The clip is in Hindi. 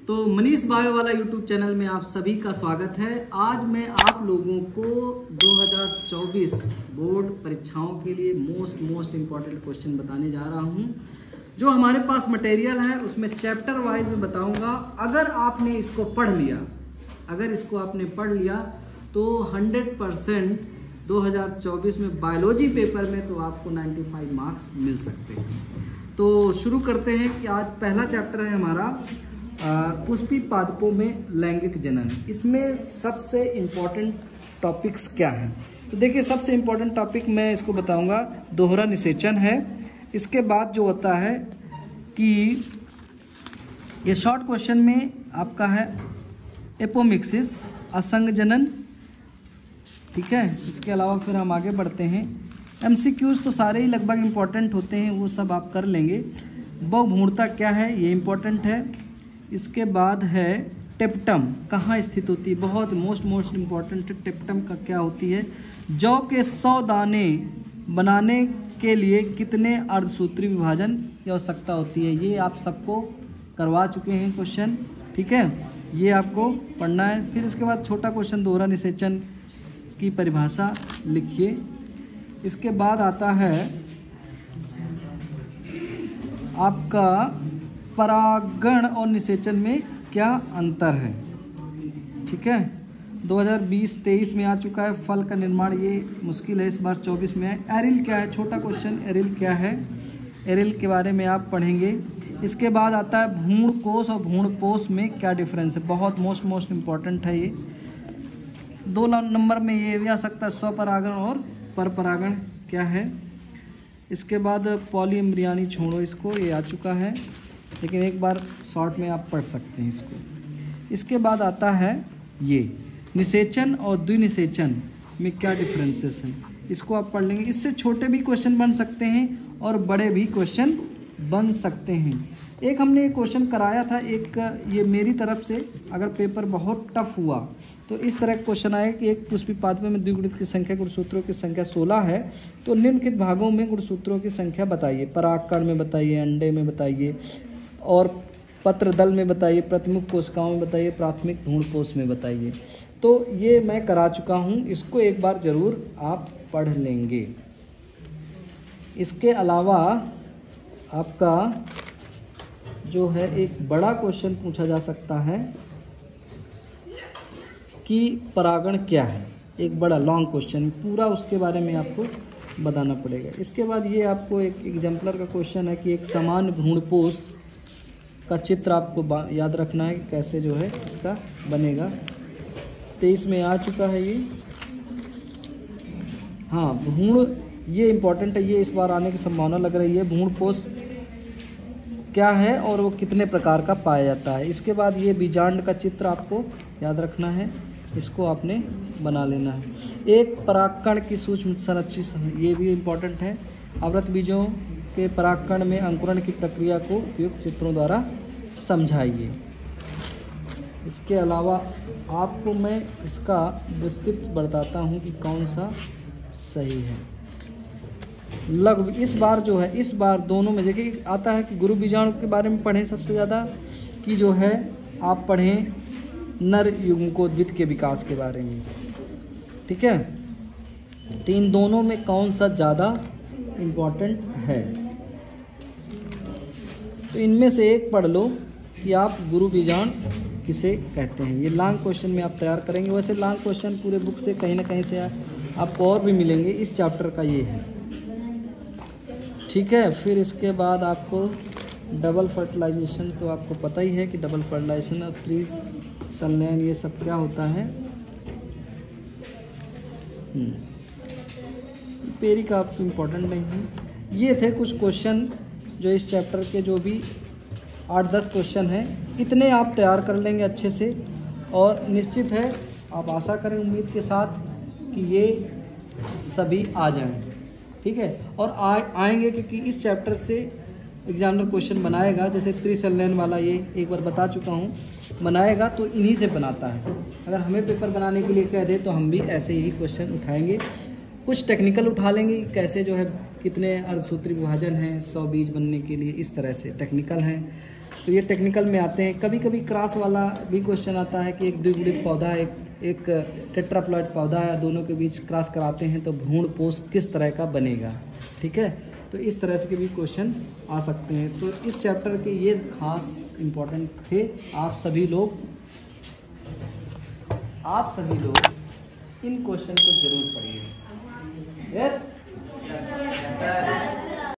तो मनीष बायो वाला यूट्यूब चैनल में आप सभी का स्वागत है। आज मैं आप लोगों को 2024 बोर्ड परीक्षाओं के लिए मोस्ट इम्पॉर्टेंट क्वेश्चन बताने जा रहा हूं। जो हमारे पास मटेरियल है उसमें चैप्टर वाइज में बताऊंगा। अगर आपने इसको पढ़ लिया तो 100% 2024 में बायोलॉजी पेपर में तो आपको 95 मार्क्स मिल सकते हैं। तो शुरू करते हैं कि आज पहला चैप्टर है हमारा पुष्पी पादपों में लैंगिक जनन। इसमें सबसे इम्पोर्टेंट टॉपिक्स क्या हैं? तो देखिए, सबसे इम्पोर्टेंट टॉपिक मैं इसको बताऊंगा, दोहरा निषेचन है। इसके बाद जो होता है कि ये शॉर्ट क्वेश्चन में आपका है एपोमिक्सिस, असंग जनन। ठीक है, इसके अलावा फिर हम आगे बढ़ते हैं। एमसीक्यूज तो सारे ही लगभग इम्पोर्टेंट होते हैं, वो सब आप कर लेंगे। बहुभ्रूणता क्या है, ये इम्पोर्टेंट है। इसके बाद है टेप्टम कहाँ स्थित होती है, बहुत मोस्ट इम्पॉर्टेंट है। टेप्टम का क्या होती है? जौ के 100 दाने बनाने के लिए कितने अर्धसूत्री विभाजन की आवश्यकता होती है? ये आप सबको करवा चुके हैं क्वेश्चन। ठीक है, ये आपको पढ़ना है। फिर इसके बाद छोटा क्वेश्चन, दोहरा निषेचन की परिभाषा लिखिए। इसके बाद आता है आपका परागण और निषेचन में क्या अंतर है। ठीक है, 2020-23 में आ चुका है। फल का निर्माण ये मुश्किल है, इस बार 24 में है। एरिल क्या है, छोटा क्वेश्चन, एरिल क्या है, एरिल के बारे में आप पढ़ेंगे। इसके बाद आता है भ्रूणकोश और भ्रूणपोष में क्या डिफरेंस है, बहुत मोस्ट इम्पॉर्टेंट है ये। 2 नंबर में ये भी आ सकता है, स्वपरागण और परपरागण क्या है। इसके बाद पॉलीएम्ब्रियानी छोड़ो इसको, ये आ चुका है, लेकिन एक बार शॉर्ट में आप पढ़ सकते हैं इसको। इसके बाद आता है ये निषेचन और द्विनिषेचन में क्या डिफरेंसेस हैं, इसको आप पढ़ लेंगे। इससे छोटे भी क्वेश्चन बन सकते हैं और बड़े भी क्वेश्चन बन सकते हैं। एक हमने एक क्वेश्चन कराया था, एक ये मेरी तरफ से, अगर पेपर बहुत टफ हुआ तो इस तरह का क्वेश्चन आया कि एक पुष्पी पादपों में द्विगुणित की संख्या, गुणसूत्रों की संख्या 16 है, तो निम्नलिखित भागों में गुणसूत्रों की संख्या बताइए। परागकण में बताइए, अंडे में बताइए, और पत्रदल में बताइए, प्रतिमुख कोशिकाओं में बताइए, प्राथमिक भ्रूणपोष में बताइए। तो ये मैं करा चुका हूँ, इसको एक बार ज़रूर आप पढ़ लेंगे। इसके अलावा आपका जो है एक बड़ा क्वेश्चन पूछा जा सकता है कि परागण क्या है, एक बड़ा लॉन्ग क्वेश्चन, पूरा उसके बारे में आपको बताना पड़ेगा। इसके बाद ये आपको एक एग्जाम्पलर का क्वेश्चन है कि एक समान भ्रूणपोष का चित्र आपको याद रखना है कि कैसे जो है इसका बनेगा। 23 में आ चुका है ये। हाँ, भ्रूण ये इम्पोर्टेंट है, ये इस बार आने की संभावना लग रही है। भ्रूणपोष क्या है और वो कितने प्रकार का पाया जाता है। इसके बाद ये बीजांड का चित्र आपको याद रखना है, इसको आपने बना लेना है। एक परागकण की सूक्ष्म संरचना, ये भी इम्पोर्टेंट है। आवृत बीजों के परागकण में अंकुरण की प्रक्रिया को उपयुक्त चित्रों द्वारा समझाइए। इसके अलावा आपको मैं इसका विस्तृत बताता हूँ कि कौन सा सही है। लगभग इस बार जो है, इस बार दोनों में देखिए आता है कि गुरु बीजाणु के बारे में पढ़ें सबसे ज़्यादा, कि जो है आप पढ़ें नर युग्मकोद्भिद के विकास के बारे में। ठीक है, तो इन दोनों में कौन सा ज़्यादा इम्पोर्टेंट है, तो इनमें से एक पढ़ लो कि आप गुरु बीजाणु किसे कहते हैं। ये लॉन्ग क्वेश्चन में आप तैयार करेंगे। वैसे लॉन्ग क्वेश्चन पूरे बुक से कहीं ना कहीं से आपको और भी मिलेंगे, इस चैप्टर का ये है। ठीक है, फिर इसके बाद आपको डबल फर्टिलाइजेशन, तो आपको पता ही है कि डबल फर्टिलाइजेशन और त्रिसंलयन ये सब क्या होता है। पेरी का आपको इम्पोर्टेंट नहीं है। ये थे कुछ क्वेश्चन जो इस चैप्टर के, जो भी 8-10 क्वेश्चन हैं, इतने आप तैयार कर लेंगे अच्छे से। और निश्चित है, आप आशा करें उम्मीद के साथ कि ये सभी आ जाएं। ठीक है, और आएंगे, क्योंकि इस चैप्टर से एग्जामिनर क्वेश्चन बनाएगा। जैसे त्रिसंलयन वाला ये एक बार बता चुका हूँ, बनाएगा तो इन्हीं से बनाता है। अगर हमें पेपर बनाने के लिए कह दे तो हम भी ऐसे ही क्वेश्चन उठाएंगे। कुछ टेक्निकल उठा लेंगे, कैसे जो है कितने अर्धसूत्री विभाजन हैं 100 बीज बनने के लिए, इस तरह से टेक्निकल हैं। तो ये टेक्निकल में आते हैं। कभी कभी क्रॉस वाला भी क्वेश्चन आता है कि एक द्विगुणित पौधा है, एक टेट्राप्लॉइड पौधा है, दोनों के बीच क्रॉस कराते हैं तो भ्रूणपोष किस तरह का बनेगा। ठीक है, तो इस तरह से के भी क्वेश्चन आ सकते हैं। तो इस चैप्टर के ये खास इम्पोर्टेंट थे। आप सभी लोग इन क्वेश्चन को जरूर पढ़िए। यस।